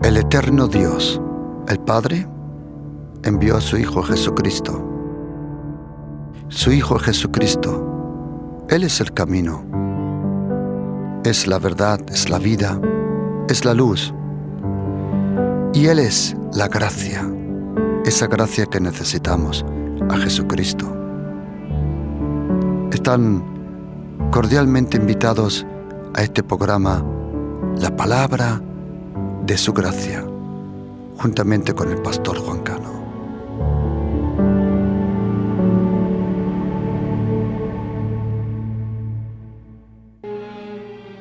El eterno Dios, el Padre, envió a su Hijo Jesucristo. Su Hijo Jesucristo, Él es el camino, es la verdad, es la vida, es la luz. Y Él es la gracia, esa gracia que necesitamos, a Jesucristo. Están cordialmente invitados a este programa, La Palabra de su Gracia, juntamente con el pastor Juan Cano.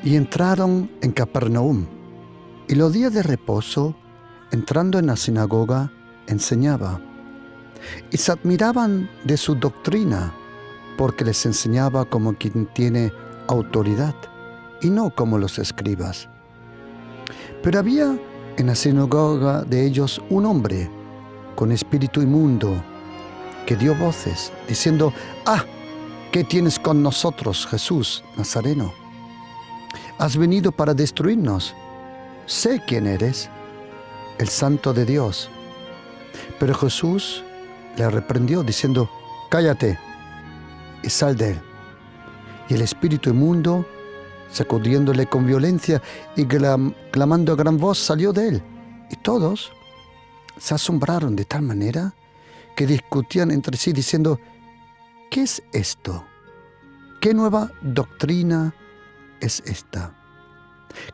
Y entraron en Capernaum, y los días de reposo, entrando en la sinagoga, enseñaba. Y se admiraban de su doctrina, porque les enseñaba como quien tiene autoridad, y no como los escribas. Pero había en la sinagoga de ellos un hombre con espíritu inmundo, que dio voces, diciendo: «¡Ah! ¿Qué tienes con nosotros, Jesús Nazareno? Has venido para destruirnos. Sé quién eres, el Santo de Dios». Pero Jesús le reprendió, diciendo: «Cállate y sal de él». Y el espíritu inmundo, sacudiéndole con violencia y clamando a gran voz, salió de él. Y todos se asombraron de tal manera que discutían entre sí, diciendo: «¿Qué es esto? ¿Qué nueva doctrina es esta?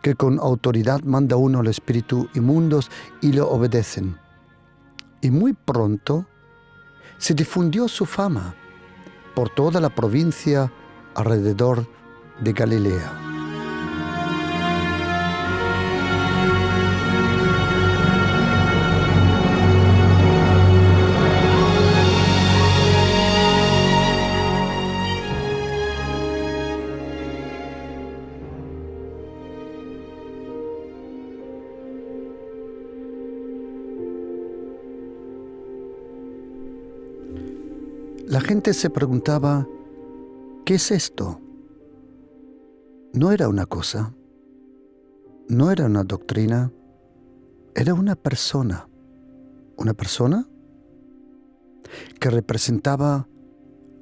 Que con autoridad manda uno a los espíritus inmundos y le obedecen». Y muy pronto se difundió su fama por toda la provincia alrededor de Galilea. La gente se preguntaba: ¿qué es esto? No era una cosa, no era una doctrina, era una persona que representaba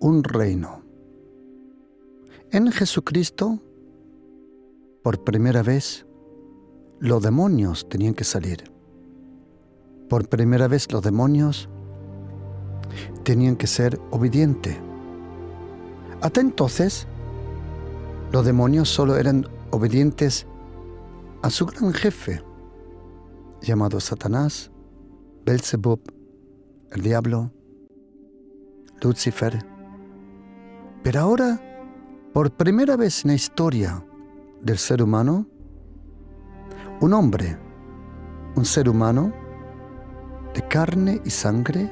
un reino. En Jesucristo, por primera vez, los demonios tenían que salir. Por primera vez los demonios tenían que ser obedientes. Hasta entonces, los demonios solo eran obedientes a su gran jefe, llamado Satanás, Belzebub, el diablo, Lucifer. Pero ahora, por primera vez en la historia del ser humano, un ser humano de carne y sangre,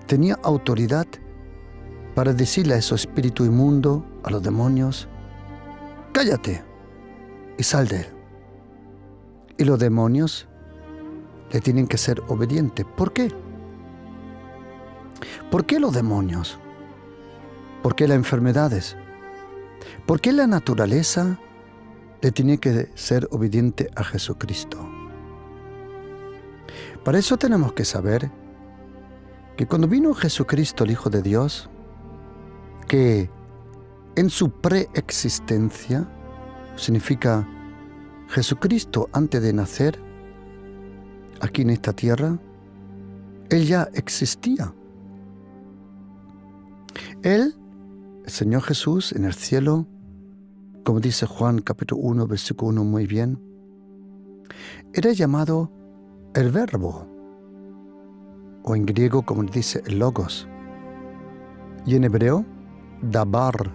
tenía autoridad para decirle a esos espíritus inmundos, a los demonios: «Cállate y sal de él». Y los demonios le tienen que ser obedientes. ¿Por qué? ¿Por qué los demonios? ¿Por qué las enfermedades? ¿Por qué la naturaleza le tiene que ser obediente a Jesucristo? Para eso tenemos que saber que cuando vino Jesucristo, el Hijo de Dios, que en su preexistencia, significa Jesucristo antes de nacer aquí en esta tierra, Él ya existía. Él, el Señor Jesús, en el cielo, como dice Juan capítulo 1, versículo 1 muy bien, era llamado el Verbo, o en griego, como dice, el Logos, y en hebreo, Dabar,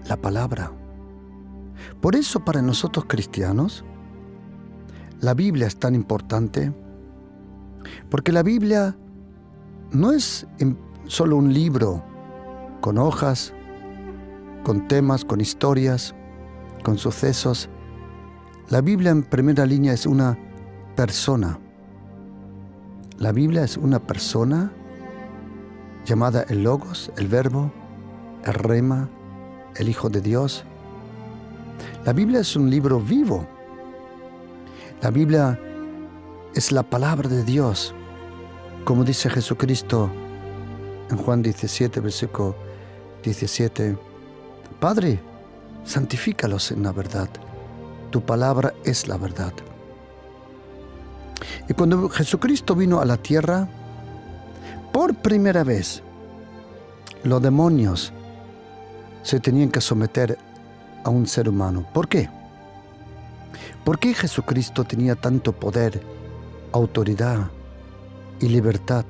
la palabra. Por eso para nosotros cristianos, la Biblia es tan importante, porque la Biblia no es solo un libro con hojas, con temas, con historias, con sucesos. La Biblia en primera línea es una persona. La Biblia es una persona llamada el Logos, el Verbo, el Rema, el Hijo de Dios. La Biblia es un libro vivo. La Biblia es la palabra de Dios. Como dice Jesucristo en Juan 17, versículo 17, Padre, santifícalos en la verdad. Tu palabra es la verdad. Y cuando Jesucristo vino a la tierra, por primera vez, los demonios se tenían que someter a un ser humano. ¿Por qué? ¿Por qué Jesucristo tenía tanto poder, autoridad y libertad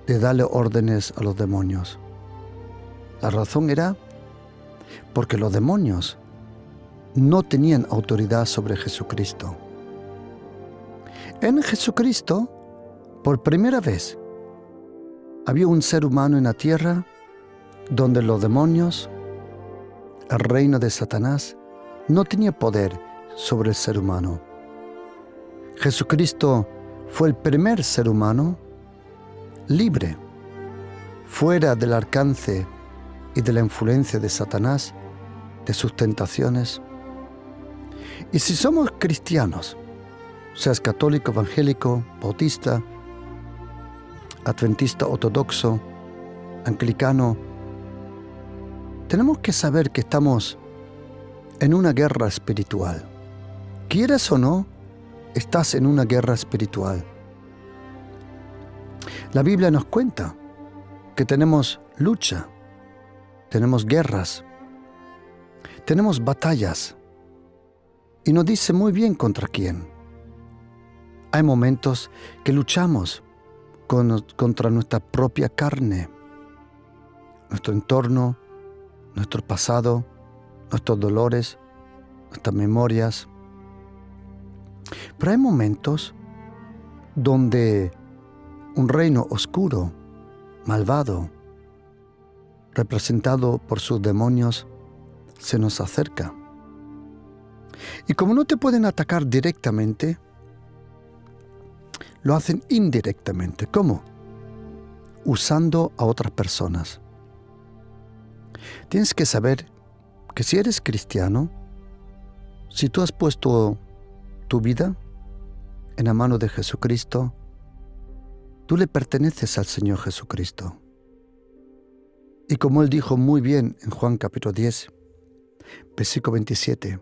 de darle órdenes a los demonios? La razón era porque los demonios no tenían autoridad sobre Jesucristo. En Jesucristo, por primera vez, había un ser humano en la tierra donde los demonios, el reino de Satanás, no tenía poder sobre el ser humano. Jesucristo fue el primer ser humano libre, fuera del alcance y de la influencia de Satanás, de sus tentaciones. Y si somos cristianos, seas católico, evangélico, bautista, adventista, ortodoxo, anglicano, tenemos que saber que estamos en una guerra espiritual. Quieras o no, estás en una guerra espiritual. La Biblia nos cuenta que tenemos lucha, tenemos guerras, tenemos batallas, y nos dice muy bien contra quién. Hay momentos que luchamos contra nuestra propia carne, nuestro entorno, nuestro pasado, nuestros dolores, nuestras memorias. Pero hay momentos donde un reino oscuro, malvado, representado por sus demonios, se nos acerca. Y como no te pueden atacar directamente, lo hacen indirectamente. ¿Cómo? Usando a otras personas. Tienes que saber que si eres cristiano, si tú has puesto tu vida en la mano de Jesucristo, tú le perteneces al Señor Jesucristo. Y como Él dijo muy bien en Juan capítulo 10, versículo 27,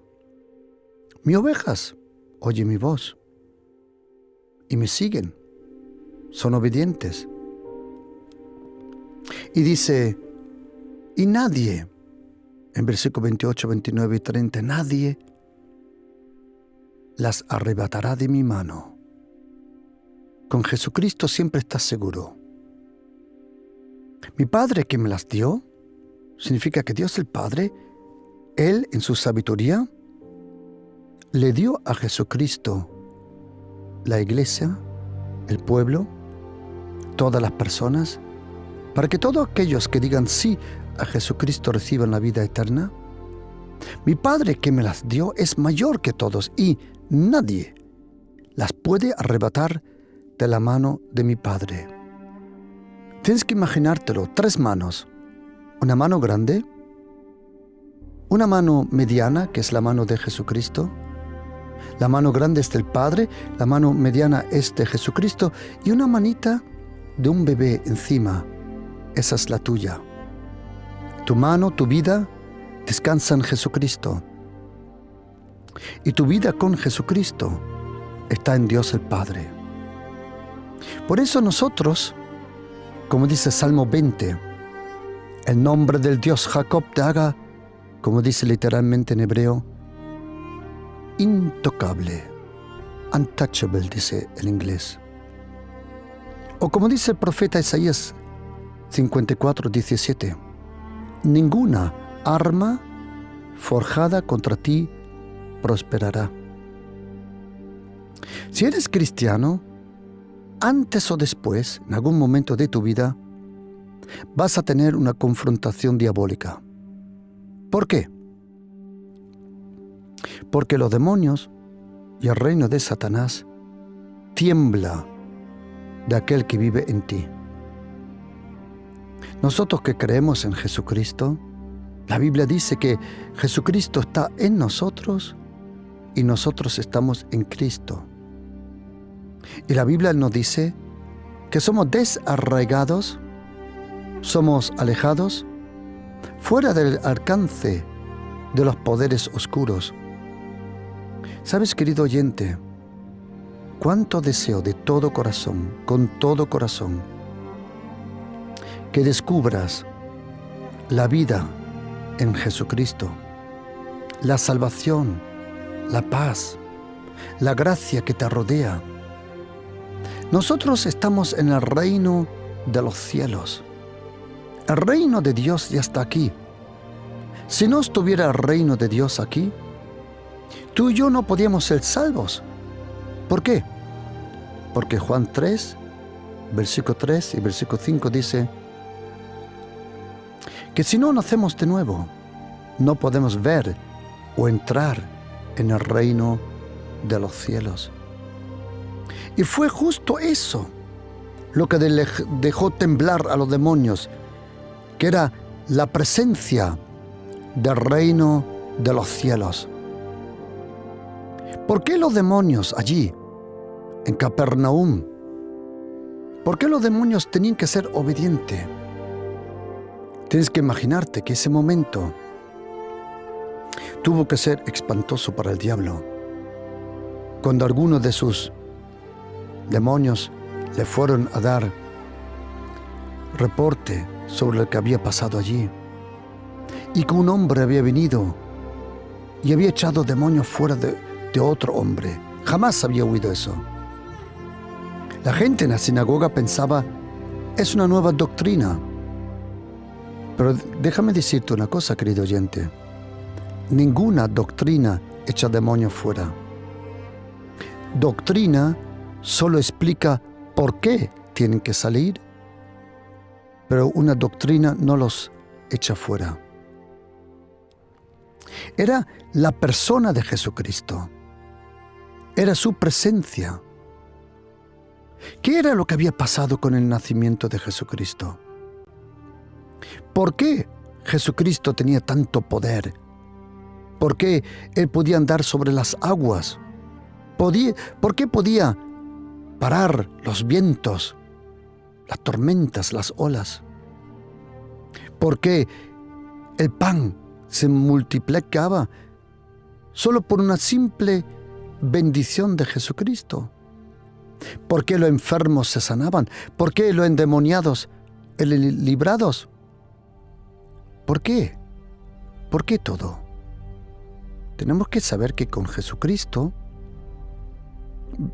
mis ovejas oyen mi voz y me siguen, son obedientes. Y dice, y nadie, en versículo 28, 29 y 30, nadie las arrebatará de mi mano. Con Jesucristo siempre estás seguro. Mi Padre que me las dio, significa que Dios el Padre, Él en su sabiduría, le dio a Jesucristo la iglesia, el pueblo, todas las personas, para que todos aquellos que digan sí a Jesucristo reciban la vida eterna. Mi Padre que me las dio es mayor que todos y nadie las puede arrebatar de la mano de mi Padre. Tienes que imaginártelo, 3 manos. Una mano grande, una mano mediana, que es la mano de Jesucristo. La mano grande es del Padre, la mano mediana es de Jesucristo y una manita de un bebé encima. Esa es la tuya. Tu mano, tu vida, descansa en Jesucristo. Y tu vida con Jesucristo está en Dios el Padre. Por eso nosotros, como dice Salmo 20, el nombre del Dios Jacob te haga, como dice literalmente en hebreo, intocable, untouchable, dice el inglés. O como dice el profeta Isaías 54, 17, ninguna arma forjada contra ti prosperará. Si eres cristiano, antes o después, en algún momento de tu vida, vas a tener una confrontación diabólica. ¿Por qué? Porque los demonios y el reino de Satanás tiembla de aquel que vive en ti. Nosotros que creemos en Jesucristo, la Biblia dice que Jesucristo está en nosotros y nosotros estamos en Cristo. Y la Biblia nos dice que somos desarraigados, somos alejados, fuera del alcance de los poderes oscuros. ¿Sabes, querido oyente? Cuánto deseo de todo corazón, con todo corazón, que descubras la vida en Jesucristo, la salvación, la paz, la gracia que te rodea. Nosotros estamos en el reino de los cielos. El reino de Dios ya está aquí. Si no estuviera el reino de Dios aquí, tú y yo no podíamos ser salvos. ¿Por qué? Porque Juan 3, versículo 3 y versículo 5 dice que si no nacemos de nuevo, no podemos ver o entrar en el reino de los cielos. Y fue justo eso lo que dejó temblar a los demonios, que era la presencia del reino de los cielos. ¿Por qué los demonios allí, en Capernaum? ¿Por qué los demonios tenían que ser obedientes? Tienes que imaginarte que ese momento tuvo que ser espantoso para el diablo, cuando algunos de sus demonios le fueron a dar reporte sobre lo que había pasado allí, y que un hombre había venido y había echado demonios fuera de otro hombre. Jamás había oído eso. La gente en la sinagoga pensaba, es una nueva doctrina. Pero déjame decirte una cosa, querido oyente. Ninguna doctrina echa demonios fuera. Doctrina solo explica por qué tienen que salir, pero una doctrina no los echa fuera. Era la persona de Jesucristo. Era su presencia. ¿Qué era lo que había pasado con el nacimiento de Jesucristo? ¿Por qué Jesucristo tenía tanto poder? ¿Por qué Él podía andar sobre las aguas? ¿Por qué podía parar los vientos, las tormentas, las olas? ¿Por qué el pan se multiplicaba solo por una simple bendición de Jesucristo? ¿Por qué los enfermos se sanaban? ¿Por qué los endemoniados librados? ¿Por qué? ¿Por qué todo? Tenemos que saber que con Jesucristo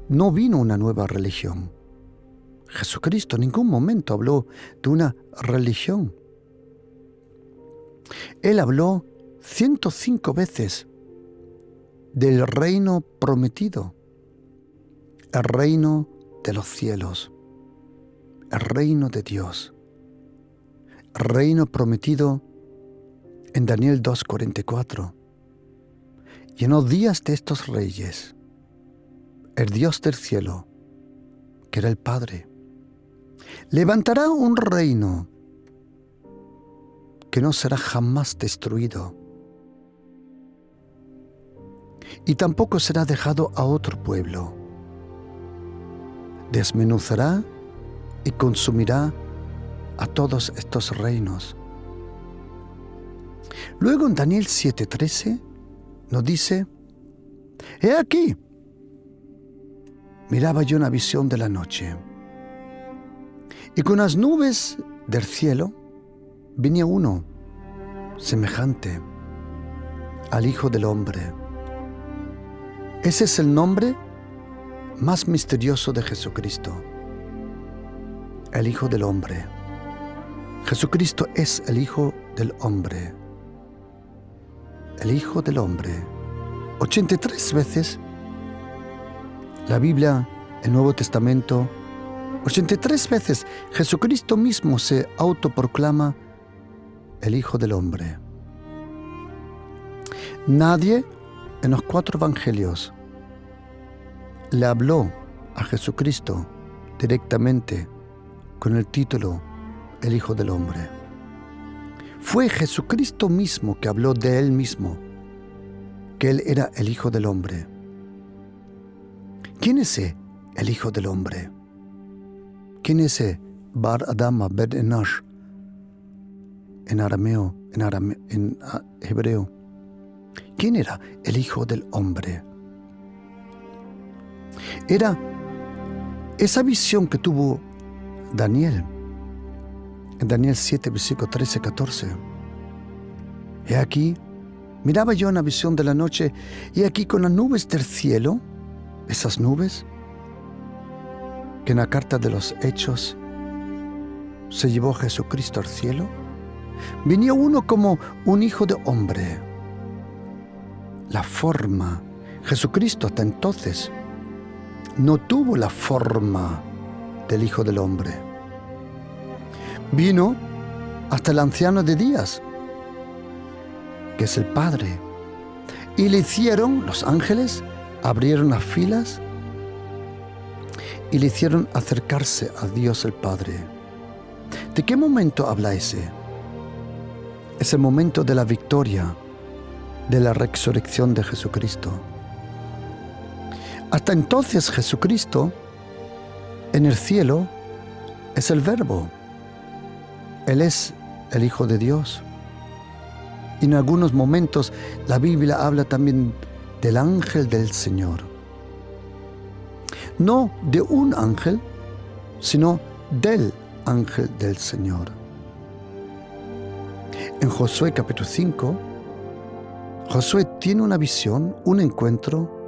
no vino una nueva religión. Jesucristo en ningún momento habló de una religión. Él habló 105 veces del reino prometido, el reino de los cielos, el reino de Dios, el reino prometido en Daniel 2:44. Y en los días de estos reyes, el Dios del cielo, que era el Padre, levantará un reino que no será jamás destruido, y tampoco será dejado a otro pueblo. Desmenuzará y consumirá a todos estos reinos. Luego en Daniel 7:13 nos dice, he aquí, miraba yo una visión de la noche, y con las nubes del cielo venía uno semejante al Hijo del Hombre. Ese es el nombre más misterioso de Jesucristo, el Hijo del Hombre. Jesucristo es el Hijo del Hombre. El Hijo del Hombre. 83 veces la Biblia, el Nuevo Testamento, 83 veces Jesucristo mismo se autoproclama el Hijo del Hombre. Nadie en los 4 evangelios le habló a Jesucristo directamente con el título el Hijo del Hombre. Fue Jesucristo mismo que habló de Él mismo, que Él era el Hijo del Hombre. ¿Quién es el Hijo del Hombre. ¿Quién es ese Bar Adama Ben Enash en arameo, en hebreo? ¿Quién era el Hijo del Hombre? Era esa visión que tuvo Daniel, en Daniel 7, versículo 13-14. He aquí, miraba yo en la visión de la noche, y aquí con las nubes del cielo, esas nubes, que en la carta de los Hechos se llevó Jesucristo al cielo, venía uno como un hijo de hombre. La forma, Jesucristo hasta entonces no tuvo la forma del Hijo del Hombre. Vino hasta el anciano de días, que es el Padre, y le hicieron, los ángeles, abrieron las filas y le hicieron acercarse a Dios el Padre. ¿De qué momento habla ese? Es el momento de la victoria, de la resurrección de Jesucristo. Hasta entonces Jesucristo, en el cielo, es el Verbo. Él es el Hijo de Dios. Y en algunos momentos la Biblia habla también del ángel del Señor. No de un ángel, sino del ángel del Señor. En Josué capítulo 5, Josué tiene una visión, un encuentro,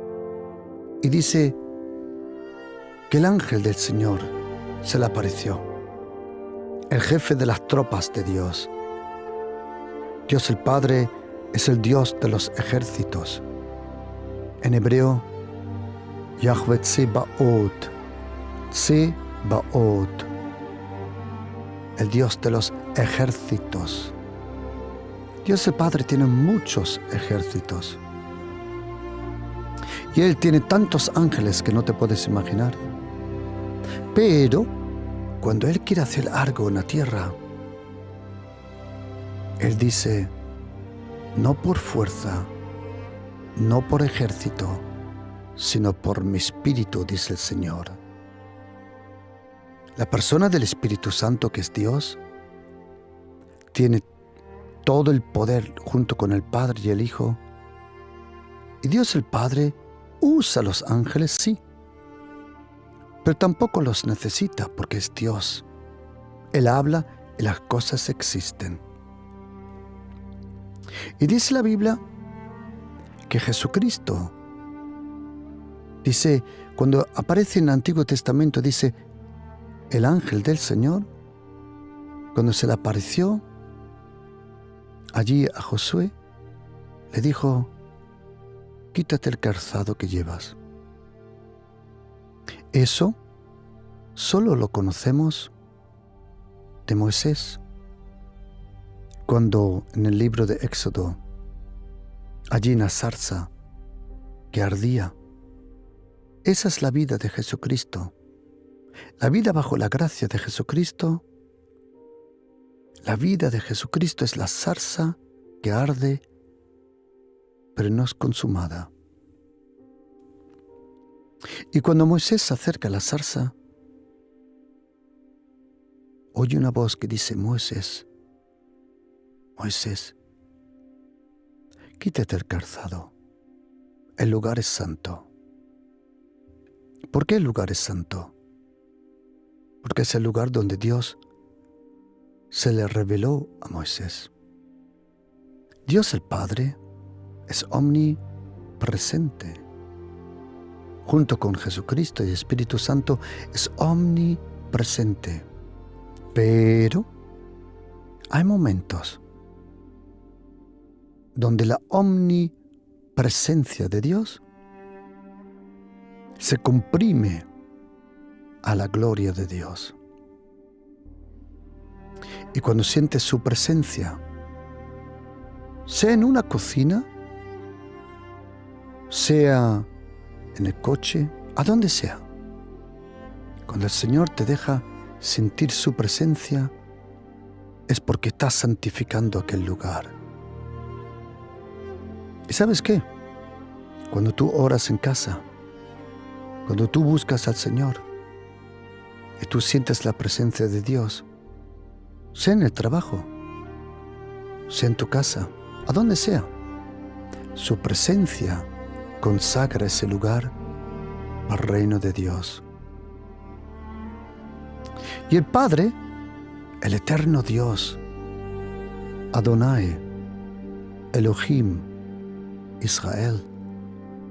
y dice que el ángel del Señor se le apareció, el jefe de las tropas de Dios. Dios el Padre es el Dios de los ejércitos. En hebreo, Yahweh Tsebaot, Tsebaot, el Dios de los ejércitos. Dios el Padre tiene muchos ejércitos. Y Él tiene tantos ángeles que no te puedes imaginar. Pero cuando Él quiere hacer algo en la tierra, Él dice, no por fuerza, no por ejército, sino por mi espíritu, dice el Señor. La persona del Espíritu Santo, que es Dios, tiene todo el poder junto con el Padre y el Hijo. Y Dios el Padre usa a los ángeles, sí, pero tampoco los necesita porque es Dios. Él habla y las cosas existen. Y dice la Biblia que Jesucristo, dice, cuando aparece en el Antiguo Testamento, dice, el ángel del Señor, cuando se le apareció allí a Josué, le dijo, quítate el calzado que llevas. Eso solo lo conocemos de Moisés, cuando en el libro de Éxodo, allí en la zarza que ardía, esa es la vida de Jesucristo. La vida bajo la gracia de Jesucristo, la vida de Jesucristo es la zarza que arde, pero no es consumada. Y cuando Moisés se acerca a la zarza, oye una voz que dice, Moisés, Moisés, quítate el calzado, el lugar es santo. ¿Por qué el lugar es santo? Porque es el lugar donde Dios se le reveló a Moisés. Dios el Padre es omnipresente. Junto con Jesucristo y Espíritu Santo es omnipresente. Pero hay momentos donde la omnipresencia de Dios se comprime a la gloria de Dios. Y cuando sientes su presencia, sea en una cocina, sea en el coche, a donde sea, cuando el Señor te deja sentir su presencia, es porque estás santificando aquel lugar. ¿Y sabes qué? Cuando tú oras en casa, Cuando tú buscas al Señor y tú sientes la presencia de Dios, sea en el trabajo, sea en tu casa, a donde sea, su presencia consagra ese lugar al reino de Dios. Y el Padre, el eterno Dios, Adonai, Elohim, Israel,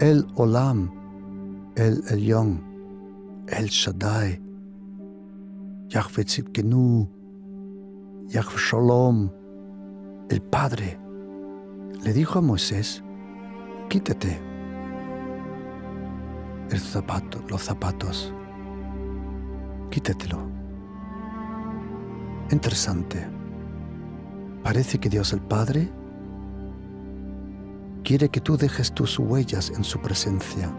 El Olam, El Elyon, El Shaddai, Yahweh Tzidkenu, Yahweh Shalom, el Padre, le dijo a Moisés: quítate los zapatos, quítatelo. Interesante. Parece que Dios el Padre quiere que tú dejes tus huellas en su presencia.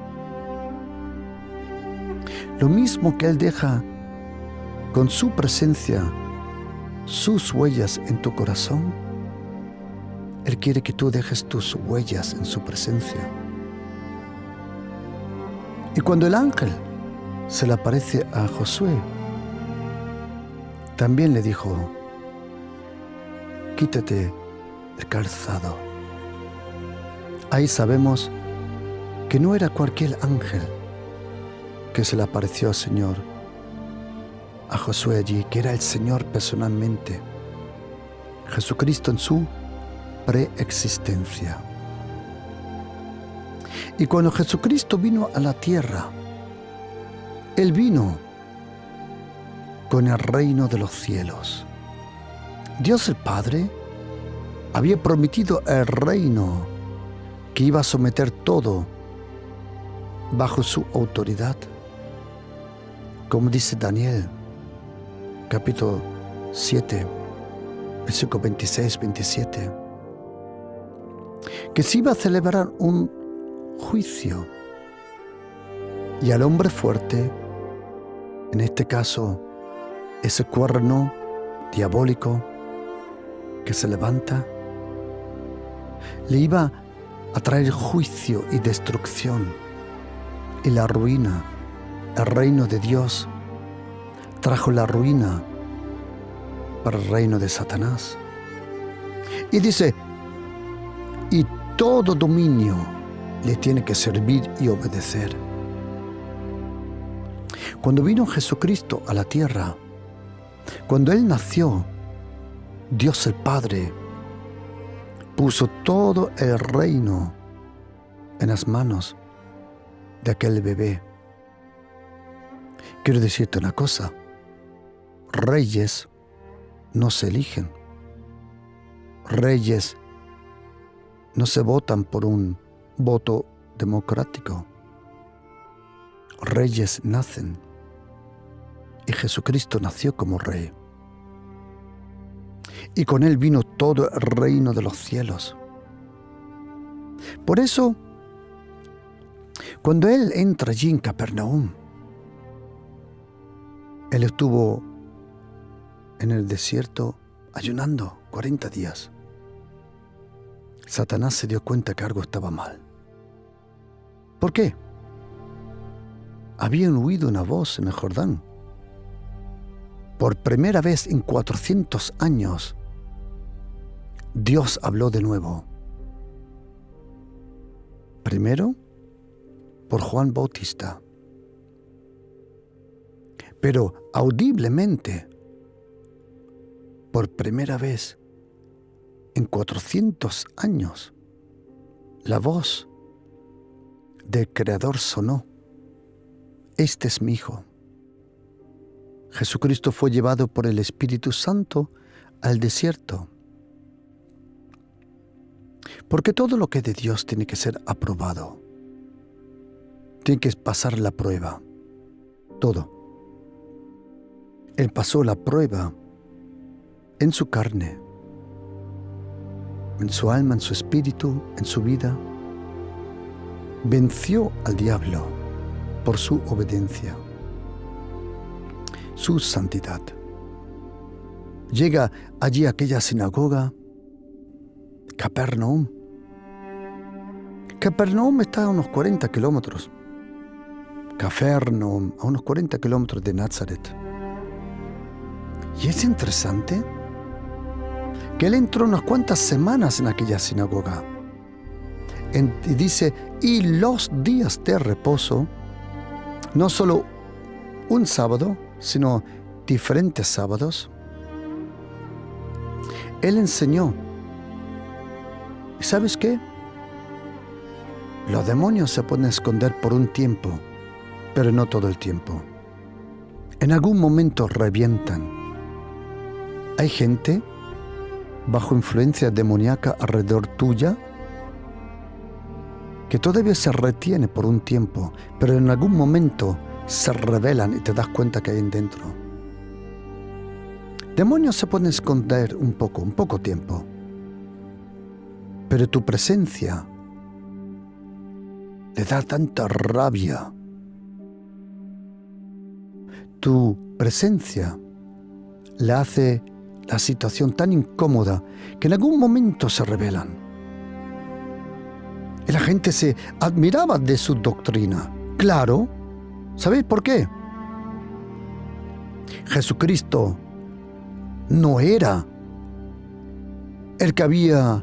Lo mismo que Él deja con su presencia sus huellas en tu corazón, Él quiere que tú dejes tus huellas en su presencia. Y cuando el ángel se le aparece a Josué, también le dijo: quítate el calzado. Ahí sabemos que no era cualquier ángel que se le apareció al Señor, a Josué allí, que era el Señor personalmente, Jesucristo en su preexistencia. Y cuando Jesucristo vino a la tierra, Él vino con el reino de los cielos. Dios el Padre había prometido el reino que iba a someter todo bajo su autoridad. Como dice Daniel, capítulo 7, versículo 26-27, que se iba a celebrar un juicio y al hombre fuerte, en este caso ese cuerno diabólico que se levanta, le iba a traer juicio y destrucción y la ruina. El reino de Dios trajo la ruina para el reino de Satanás. Y dice: y todo dominio le tiene que servir y obedecer. Cuando vino Jesucristo a la tierra, cuando Él nació, Dios el Padre puso todo el reino en las manos de aquel bebé. Quiero decirte una cosa: reyes no se eligen. Reyes no se votan por un voto democrático. Reyes nacen. Y Jesucristo nació como rey. Y con Él vino todo el reino de los cielos. Por eso, cuando Él entra allí en Capernaum, Él estuvo en el desierto ayunando 40 días. Satanás se dio cuenta que algo estaba mal. ¿Por qué? Habían oído una voz en el Jordán. Por primera vez en 400 años, Dios habló de nuevo. Primero, por Juan Bautista. Pero audiblemente, por primera vez en 400 años, la voz del Creador sonó: este es mi Hijo. Jesucristo fue llevado por el Espíritu Santo al desierto. Porque todo lo que es de Dios tiene que ser aprobado. Tiene que pasar la prueba. Todo. Él pasó la prueba en su carne, en su alma, en su espíritu, en su vida. Venció al diablo por su obediencia, su santidad. Llega allí a aquella sinagoga, Capernaum. Capernaum está a unos 40 kilómetros. Cafarnaum, a unos 40 kilómetros de Nazaret. Y es interesante que él entró unas cuantas semanas en aquella sinagoga. Y dice, y los días de reposo, no solo un sábado, sino diferentes sábados, él enseñó. ¿Y sabes qué? Los demonios se pueden esconder por un tiempo, pero no todo el tiempo. En algún momento revientan. Hay gente bajo influencia demoníaca alrededor tuya que todavía se retiene por un tiempo, pero en algún momento se revelan y te das cuenta que hay dentro. Demonios se pueden esconder un poco tiempo, pero tu presencia le da tanta rabia. Tu presencia le hace la situación tan incómoda que en algún momento se revelan. Y la gente se admiraba de su doctrina. Claro, ¿sabéis por qué? Jesucristo no era el que había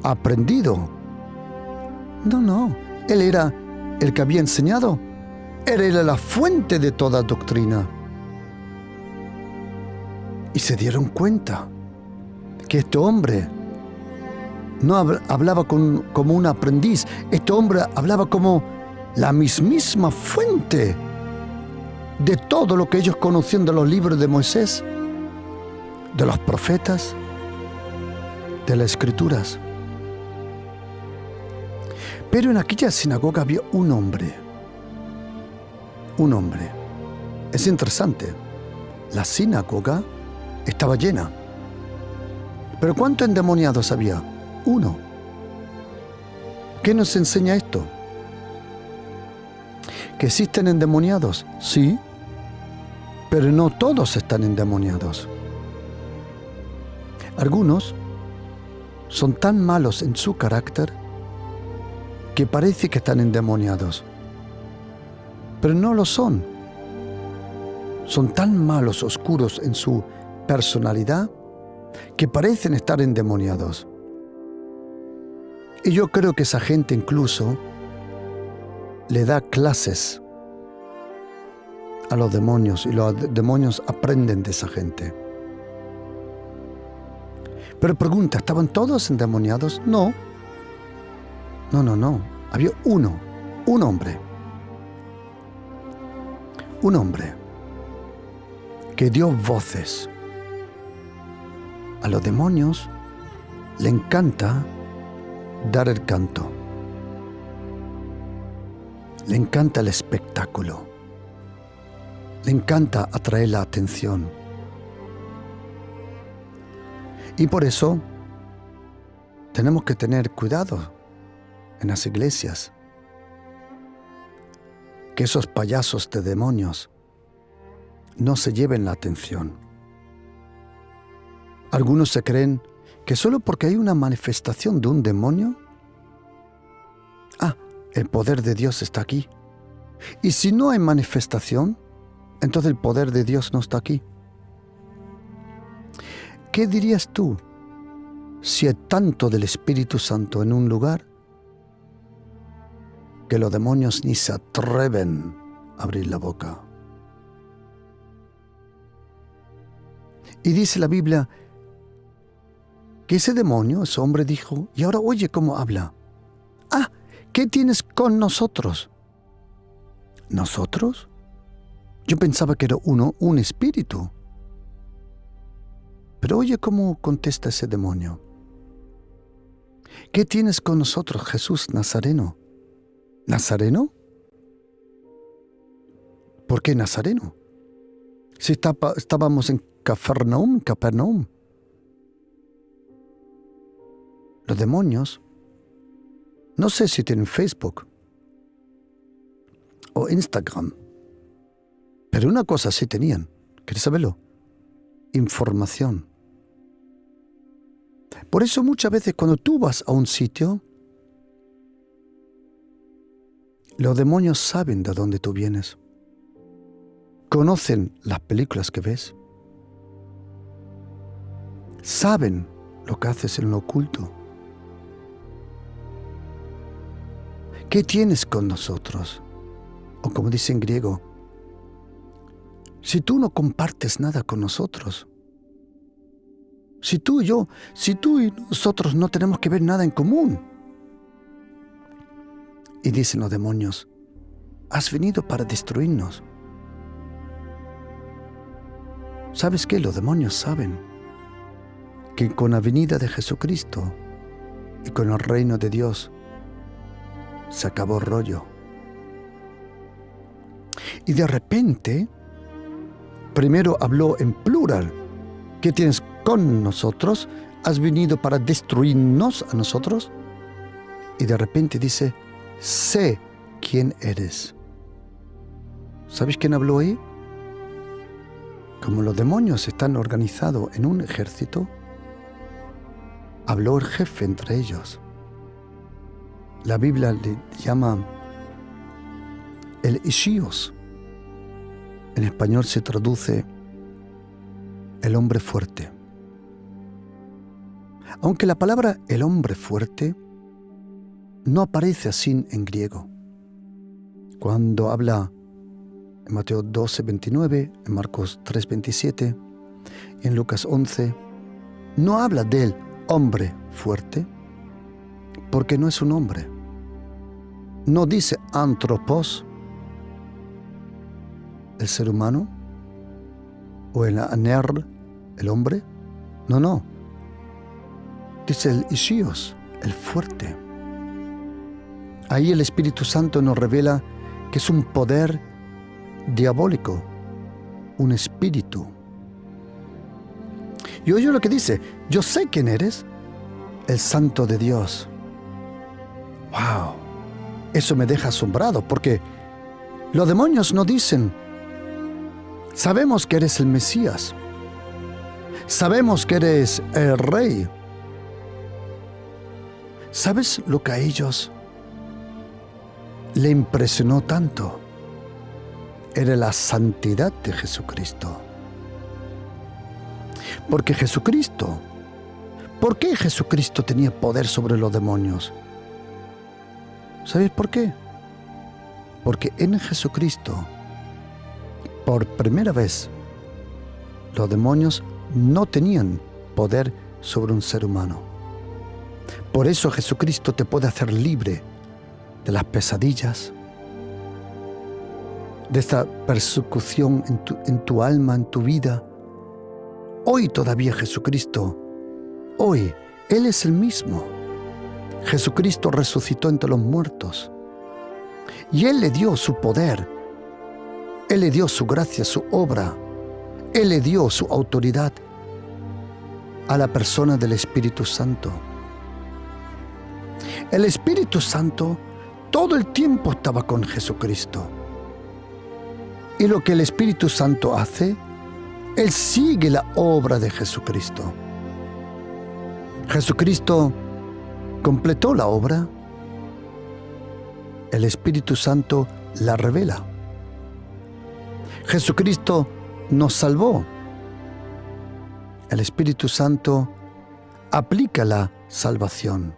aprendido. No, Él era el que había enseñado. Él era la fuente de toda doctrina. Y se dieron cuenta que este hombre no hablaba como un aprendiz. Este hombre hablaba como la mismísima fuente de todo lo que ellos conocían de los libros de Moisés, de los profetas, de las escrituras. Pero en aquella sinagoga había un hombre. Es interesante. La sinagoga estaba llena. ¿Pero cuántos endemoniados había? Uno. ¿Qué nos enseña esto? ¿Que existen endemoniados? Sí, pero no todos están endemoniados. Algunos son tan malos en su carácter que parece que están endemoniados, pero no lo son. Son tan malos, oscuros en su personalidad, que parecen estar endemoniados. Y yo creo que esa gente incluso le da clases a los demonios, y los demonios aprenden de esa gente. Pero pregunta, ¿estaban todos endemoniados? No. Había un hombre que dio voces. A los demonios le encanta dar el canto. Le encanta el espectáculo. Le encanta atraer la atención. Y por eso tenemos que tener cuidado en las iglesias, que esos payasos de demonios no se lleven la atención. Algunos se creen que solo porque hay una manifestación de un demonio, el poder de Dios está aquí. Y si no hay manifestación, entonces el poder de Dios no está aquí. ¿Qué dirías tú si hay tanto del Espíritu Santo en un lugar que los demonios ni se atreven a abrir la boca? Y dice la Biblia que ese demonio, ese hombre dijo, y ahora oye cómo habla. ¿Qué tienes con nosotros? ¿Nosotros? Yo pensaba que era un espíritu. Pero oye cómo contesta ese demonio. ¿Qué tienes con nosotros, Jesús Nazareno? ¿Nazareno? ¿Por qué Nazareno? Si estábamos en Capernaum. Los demonios, no sé si tienen Facebook o Instagram, pero una cosa sí tenían. ¿Quieres saberlo? Información. Por eso muchas veces cuando tú vas a un sitio, Los demonios saben de dónde tú vienes. Conocen las películas que ves. Saben lo que haces en lo oculto. ¿Qué tienes con nosotros? O como dice en griego, si tú no compartes nada con nosotros, si tú y nosotros no tenemos que ver nada en común. Y dicen los demonios, has venido para destruirnos. ¿Sabes qué? Los demonios saben que con la venida de Jesucristo y con el reino de Dios se acabó el rollo. Y de repente, primero habló en plural. ¿Qué tienes con nosotros? ¿Has venido para destruirnos a nosotros? Y de repente dice, sé quién eres. ¿Sabes quién habló ahí? Como los demonios están organizados en un ejército, habló el jefe entre ellos. La Biblia le llama el Ishios. En español se traduce el hombre fuerte. Aunque la palabra el hombre fuerte no aparece así en griego. Cuando habla en Mateo 12:29, en Marcos 3:27 y en Lucas 11, no habla del hombre fuerte, porque no es un hombre. No dice antropos, el ser humano, o el aner, el hombre. No. Dice el Ishios, el fuerte. Ahí el Espíritu Santo nos revela que es un poder diabólico, un espíritu. Y oye lo que dice, yo sé quién eres, el Santo de Dios. ¡Wow! Eso me deja asombrado porque los demonios no dicen, sabemos que eres el Mesías, sabemos que eres el Rey. ¿Sabes lo que a ellos le impresionó tanto? Era la santidad de Jesucristo. Porque Jesucristo, ¿por qué Jesucristo tenía poder sobre los demonios? ¿Sabes por qué? Porque en Jesucristo, por primera vez, los demonios no tenían poder sobre un ser humano. Por eso Jesucristo te puede hacer libre de las pesadillas, de esta persecución en tu alma, en tu vida. Hoy todavía Jesucristo, hoy, Él es el mismo. Jesucristo resucitó entre los muertos. Y Él le dio su poder. Él le dio su gracia, su obra. Él le dio su autoridad a la persona del Espíritu Santo. El Espíritu Santo todo el tiempo estaba con Jesucristo. Y lo que el Espíritu Santo hace, Él sigue la obra de Jesucristo. Jesucristo completó la obra. El Espíritu Santo la revela. Jesucristo nos salvó. El Espíritu Santo aplica la salvación.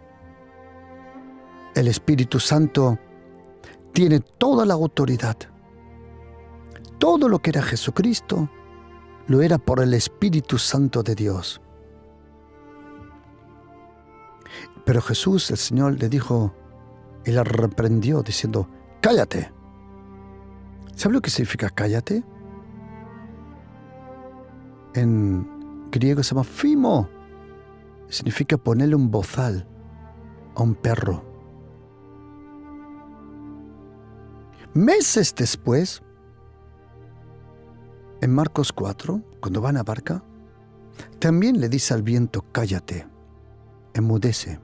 El Espíritu Santo tiene toda la autoridad. Todo lo que era Jesucristo lo era por el Espíritu Santo de Dios. Pero Jesús, el Señor, le dijo y la reprendió diciendo, cállate. ¿Sabe lo que significa cállate? En griego se llama phimo. Significa ponerle un bozal a un perro. Meses después, en Marcos 4, cuando va en la barca, también le dice al viento, cállate, enmudece.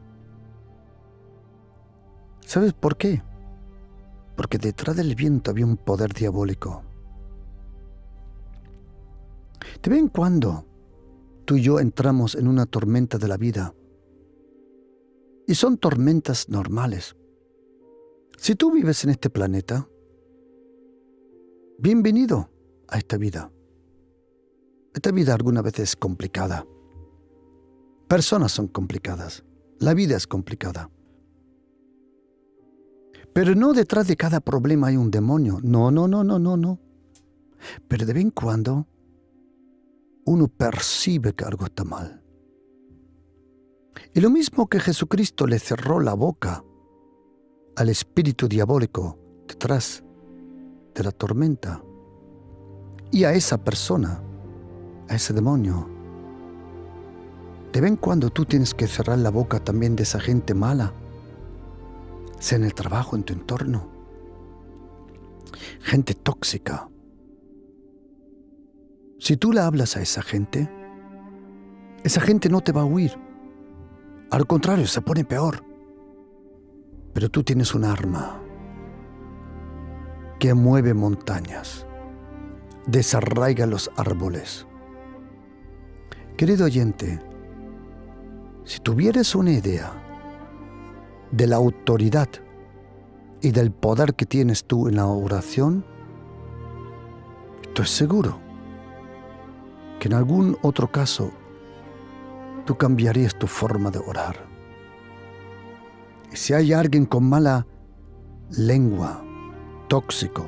¿Sabes por qué? Porque detrás del viento había un poder diabólico. De vez en cuando, tú y yo entramos en una tormenta de la vida. Y son tormentas normales. Si tú vives en este planeta, bienvenido a esta vida. Esta vida alguna vez es complicada. Personas son complicadas. La vida es complicada. Pero no detrás de cada problema hay un demonio. No. Pero de vez en cuando uno percibe que algo está mal. Y lo mismo que Jesucristo le cerró la boca al espíritu diabólico detrás de la tormenta y a esa persona, a ese demonio, de vez en cuando tú tienes que cerrar la boca también de esa gente mala, sea en el trabajo, en tu entorno, gente tóxica. Si tú le hablas a esa gente no te va a huir. Al contrario, se pone peor. Pero tú tienes un arma que mueve montañas, desarraiga los árboles. Querido oyente, si tuvieras una idea de la autoridad y del poder que tienes tú en la oración, estoy seguro que en algún otro caso tú cambiarías tu forma de orar. Y si hay alguien con mala lengua, tóxico,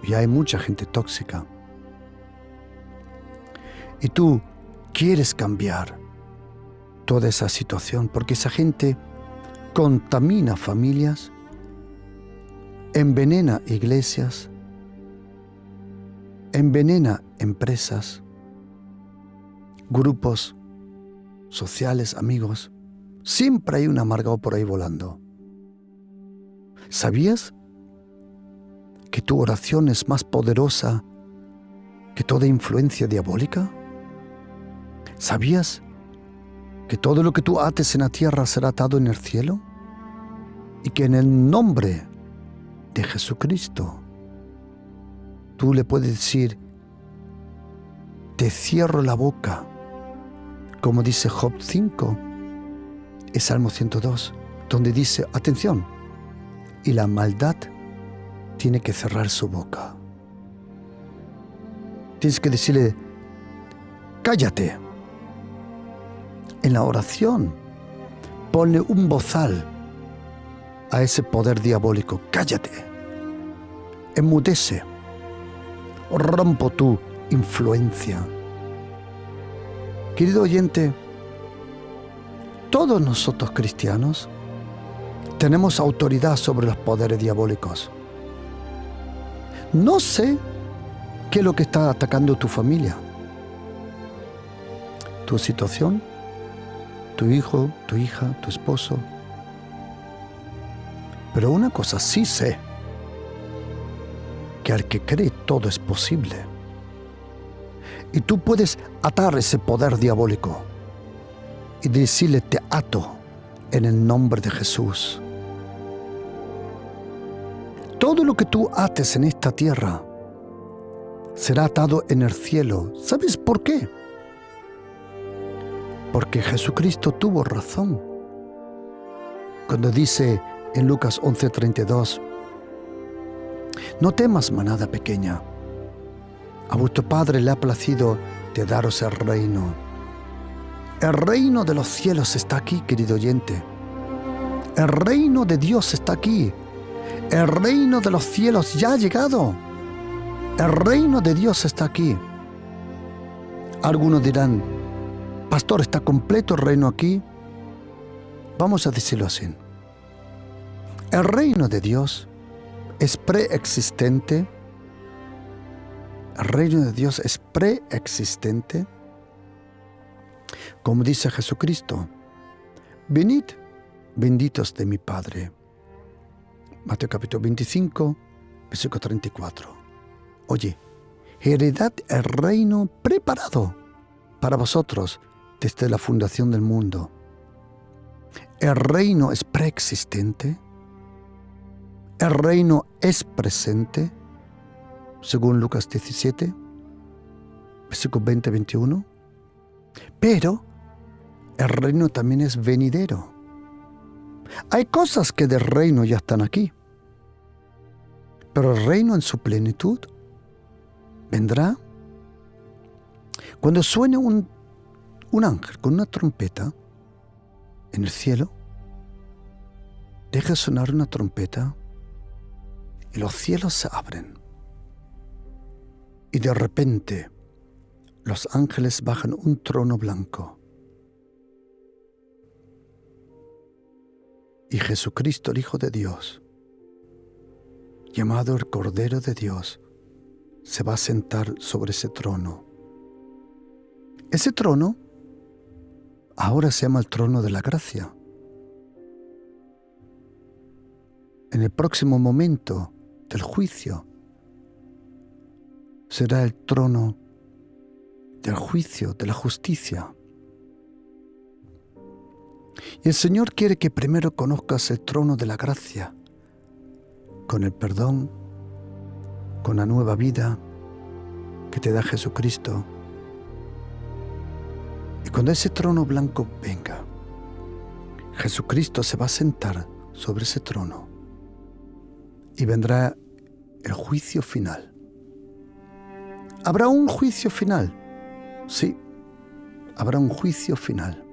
y hay mucha gente tóxica, y tú quieres cambiar toda esa situación, porque esa gente contamina familias, envenena iglesias, envenena empresas, grupos sociales, amigos. Siempre hay un amargado por ahí volando. ¿Sabías que tu oración es más poderosa que toda influencia diabólica? ¿Sabías que todo lo que tú ates en la tierra será atado en el cielo? Y que en el nombre de Jesucristo tú le puedes decir: te cierro la boca, como dice Job 5, es Salmo 102, donde dice, atención, y la maldad tiene que cerrar su boca. Tienes que decirle, cállate. En la oración, ponle un bozal a ese poder diabólico. Cállate. Enmudece. Rompo tu influencia. Querido oyente, todos nosotros cristianos tenemos autoridad sobre los poderes diabólicos. No sé qué es lo que está atacando tu familia, tu situación, tu hijo, tu hija, tu esposo. Pero una cosa sí sé, que al que cree todo es posible. Y tú puedes atar ese poder diabólico y decirle, te ato en el nombre de Jesús. Todo lo que tú ates en esta tierra será atado en el cielo. ¿Sabes por qué? Porque Jesucristo tuvo razón cuando dice en Lucas 11:32, no temas, manada pequeña, a vuestro Padre le ha placido de daros el reino. El reino de los cielos está aquí, querido oyente. El reino de Dios está aquí. El reino de los cielos ya ha llegado. El reino de Dios está aquí. Algunos dirán, pastor, ¿está completo el reino aquí? Vamos a decirlo así. El reino de Dios es preexistente. El reino de Dios es preexistente. Como dice Jesucristo, venid, benditos de mi Padre. Mateo capítulo 25, versículo 34. Oye, heredad el reino preparado para vosotros desde la fundación del mundo. El reino es preexistente. El reino es presente, según Lucas 17, versículos 20-21. Pero el reino también es venidero. Hay cosas que del reino ya están aquí, pero el reino en su plenitud vendrá cuando suene un ángel con una trompeta en el cielo. Deja sonar una trompeta y los cielos se abren. Y de repente los ángeles bajan un trono blanco. Y Jesucristo, el Hijo de Dios, llamado el Cordero de Dios, se va a sentar sobre ese trono. Ese trono ahora se llama el trono de la gracia. En el próximo momento del juicio será el trono del juicio, de la justicia. Y el Señor quiere que primero conozcas el trono de la gracia, con el perdón, con la nueva vida que te da Jesucristo. Y cuando ese trono blanco venga, Jesucristo se va a sentar sobre ese trono y vendrá el juicio final. ¿Habrá un juicio final? Sí, habrá un juicio final.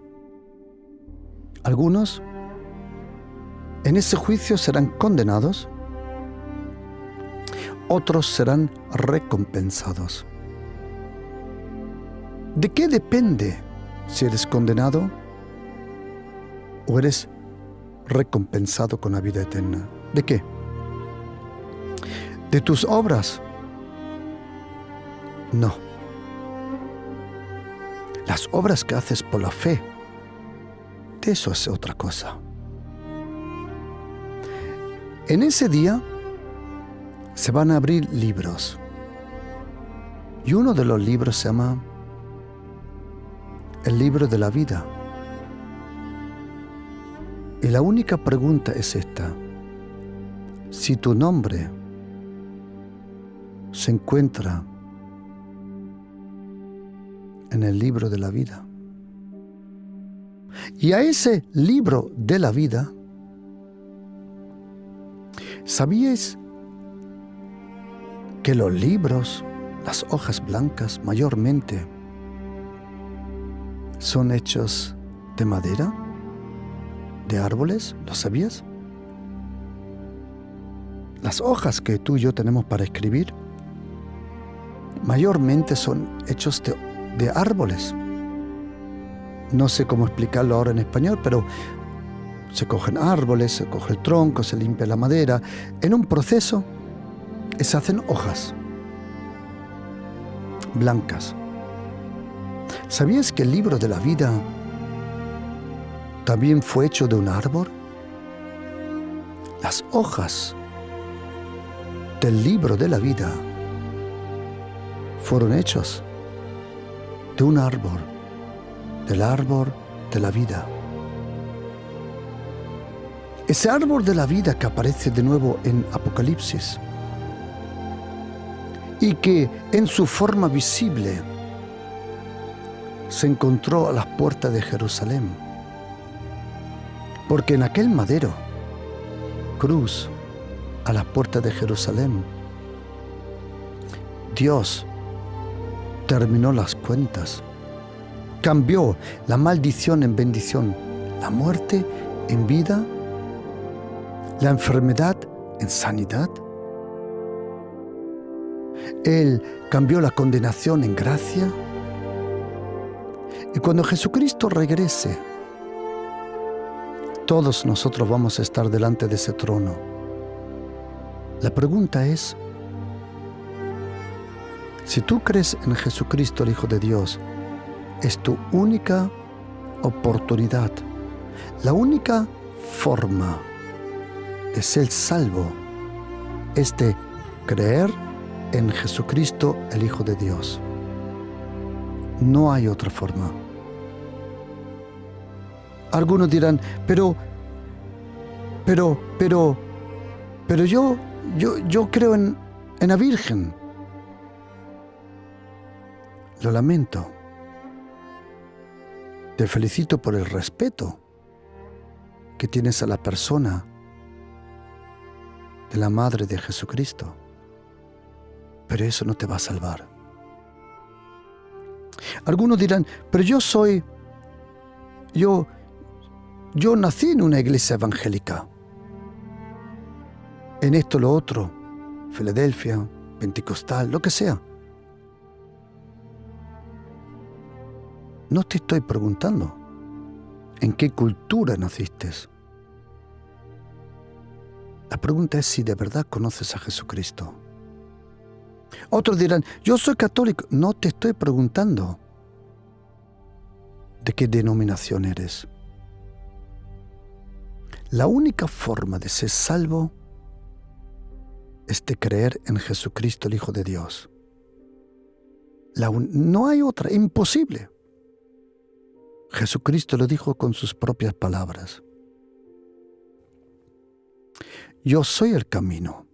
Algunos en ese juicio serán condenados, otros serán recompensados. ¿De qué depende si eres condenado o eres recompensado con la vida eterna? ¿De qué? ¿De tus obras? No. Las obras que haces por la fe, de eso es otra cosa. En ese día se van a abrir libros. Y uno de los libros se llama el libro de la vida. Y la única pregunta es esta: si tu nombre se encuentra en el libro de la vida. Y a ese libro de la vida, ¿sabíais que los libros, las hojas blancas mayormente, son hechos de madera, de árboles? ¿Lo sabías? Las hojas que tú y yo tenemos para escribir, mayormente son hechos de árboles. No sé cómo explicarlo ahora en español, pero se cogen árboles, se coge el tronco, se limpia la madera. En un proceso se hacen hojas blancas. ¿Sabías que el libro de la vida también fue hecho de un árbol? Las hojas del libro de la vida fueron hechos de un árbol, del árbol de la vida. Ese árbol de la vida que aparece de nuevo en Apocalipsis y que en su forma visible se encontró a las puertas de Jerusalén, porque en aquel madero, cruz, a las puertas de Jerusalén, Dios terminó las cuentas, cambió la maldición en bendición, la muerte en vida, la enfermedad en sanidad. Él cambió la condenación en gracia. Y cuando Jesucristo regrese, todos nosotros vamos a estar delante de ese trono. La pregunta es, si tú crees en Jesucristo, el Hijo de Dios, es tu única oportunidad, la única forma de ser salvo es de creer en Jesucristo, el Hijo de Dios. No hay otra forma. Algunos dirán, pero yo creo en la Virgen. Lo lamento. Te felicito por el respeto que tienes a la persona de la Madre de Jesucristo, pero eso no te va a salvar. Algunos dirán, pero yo nací en una iglesia evangélica, en esto, lo otro, Filadelfia, pentecostal, lo que sea. No te estoy preguntando en qué cultura naciste. La pregunta es si de verdad conoces a Jesucristo. Otros dirán, yo soy católico. No te estoy preguntando de qué denominación eres. La única forma de ser salvo es de creer en Jesucristo, el Hijo de Dios. No hay otra, imposible. Jesucristo lo dijo con sus propias palabras. Yo soy el camino.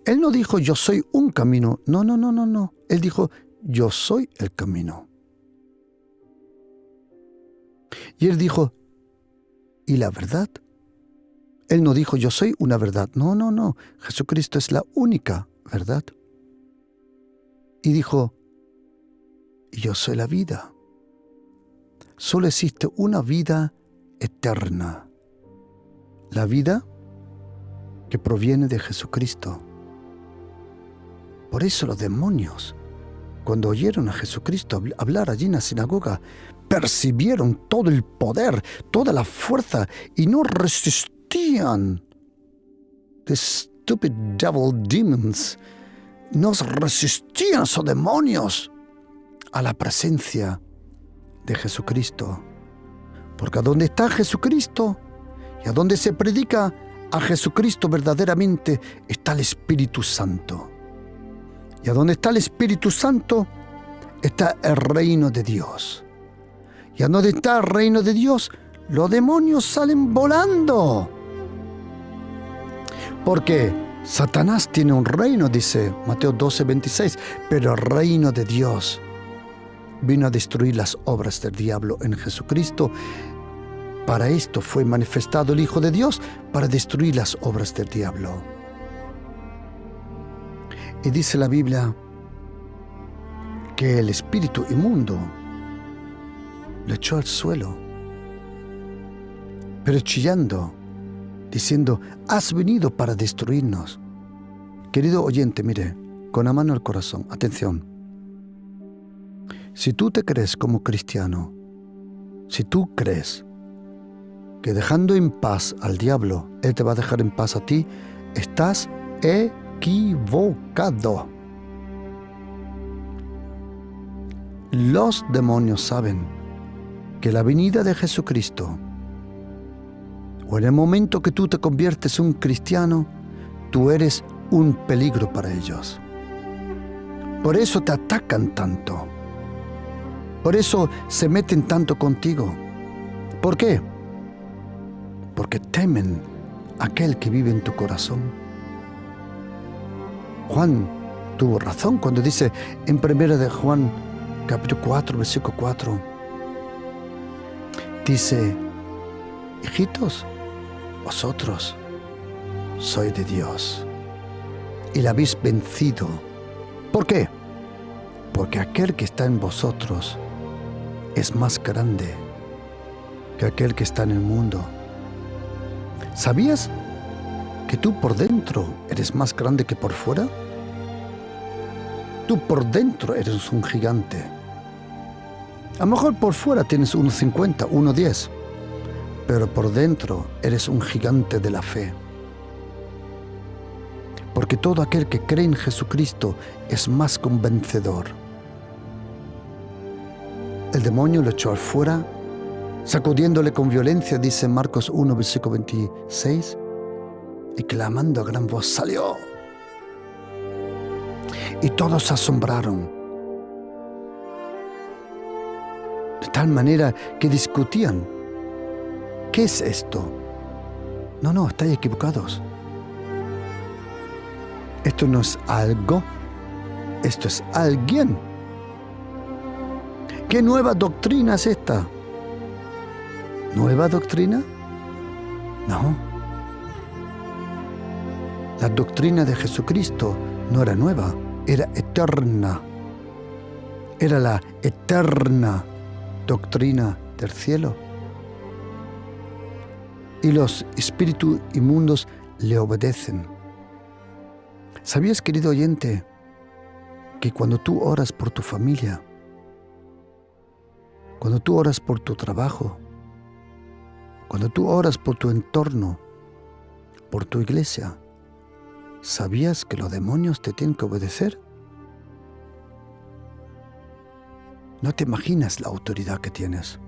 Él no dijo, yo soy un camino. No. Él dijo, yo soy el camino. Y él dijo, ¿y la verdad? Él no dijo, yo soy una verdad. No. Jesucristo es la única verdad. Y dijo, yo soy la vida. Solo existe una vida eterna. La vida que proviene de Jesucristo. Por eso los demonios, cuando oyeron a Jesucristo hablar allí en la sinagoga, percibieron todo el poder, toda la fuerza y no resistían. The stupid devil demons no resistían esos demonios a la presencia de Jesucristo. Porque a donde está Jesucristo y a donde se predica a Jesucristo verdaderamente está el Espíritu Santo. Y a donde está el Espíritu Santo está el reino de Dios. Y a donde está el reino de Dios, los demonios salen volando. Porque Satanás tiene un reino, dice Mateo 12:26, pero el reino de Dios vino a destruir las obras del diablo en Jesucristo. Para esto fue manifestado el Hijo de Dios, para destruir las obras del diablo. Y dice la Biblia que el espíritu inmundo lo echó al suelo, pero chillando, diciendo, has venido para destruirnos. Querido oyente, mire, con la mano al corazón, atención. Si tú te crees como cristiano, si tú crees que dejando en paz al diablo, él te va a dejar en paz a ti, estás equivocado. Los demonios saben que la venida de Jesucristo, o en el momento que tú te conviertes en un cristiano, tú eres un peligro para ellos. Por eso te atacan tanto. Por eso se meten tanto contigo. ¿Por qué? Porque temen a aquel que vive en tu corazón. Juan tuvo razón cuando dice en 1 de Juan, capítulo 4, versículo 4, dice, hijitos, vosotros sois de Dios y la habéis vencido. ¿Por qué? Porque aquel que está en vosotros es más grande que aquel que está en el mundo. ¿Sabías que tú por dentro eres más grande que por fuera? Tú por dentro eres un gigante. A lo mejor por fuera tienes 1,50, 1,10, pero por dentro eres un gigante de la fe. Porque todo aquel que cree en Jesucristo es más que un vencedor. El demonio lo echó afuera, sacudiéndole con violencia, dice Marcos 1, versículo 26, y clamando a gran voz salió. Y todos se asombraron, de tal manera que discutían, ¿qué es esto? No, estáis equivocados. Esto no es algo, esto es alguien. ¿Qué nueva doctrina es esta? ¿Nueva doctrina? No. La doctrina de Jesucristo no era nueva, era eterna. Era la eterna doctrina del cielo. Y los espíritus inmundos le obedecen. ¿Sabías, querido oyente, que cuando tú oras por tu familia, cuando tú oras por tu trabajo, cuando tú oras por tu entorno, por tu iglesia, ¿sabías que los demonios te tienen que obedecer? No te imaginas la autoridad que tienes.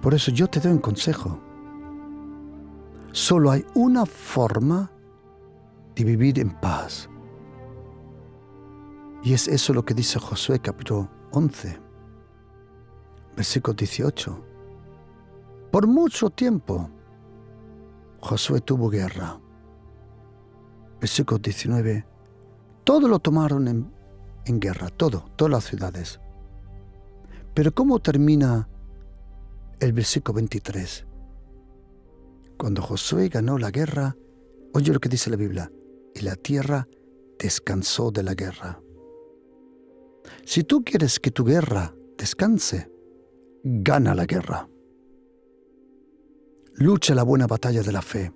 Por eso yo te doy un consejo. Solo hay una forma de vivir en paz. Y es eso lo que dice Josué capítulo 11, versículo 18. Por mucho tiempo Josué tuvo guerra. Versículo 19. Todo lo tomaron en guerra, todas las ciudades. Pero ¿cómo termina el versículo 23? Cuando Josué ganó la guerra, oye lo que dice la Biblia, y la tierra descansó de la guerra. Si tú quieres que tu guerra descanse, gana la guerra. Lucha la buena batalla de la fe.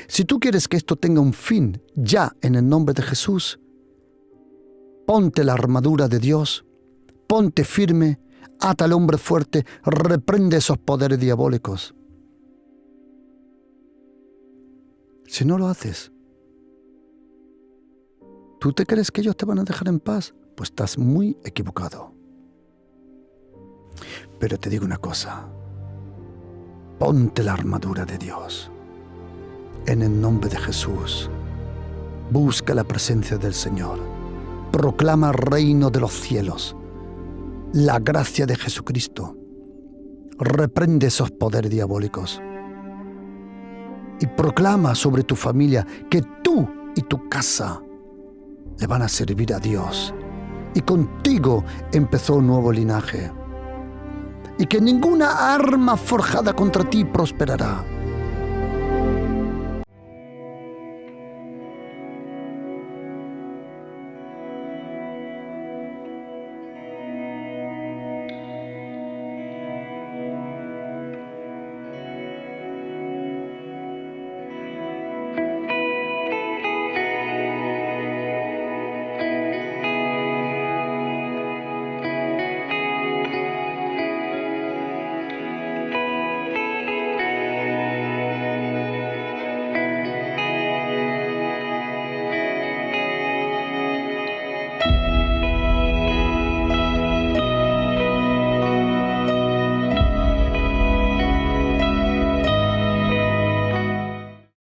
Si tú quieres que esto tenga un fin ya en el nombre de Jesús, ponte la armadura de Dios, ponte firme, ata al hombre fuerte, reprende esos poderes diabólicos. Si no lo haces, ¿tú te crees que ellos te van a dejar en paz? Pues estás muy equivocado. Pero te digo una cosa, ponte la armadura de Dios. En el nombre de Jesús, busca la presencia del Señor. Proclama reino de los cielos, la gracia de Jesucristo. Reprende esos poderes diabólicos. Y proclama sobre tu familia que tú y tu casa le van a servir a Dios. Y contigo empezó un nuevo linaje. Y que ninguna arma forjada contra ti prosperará.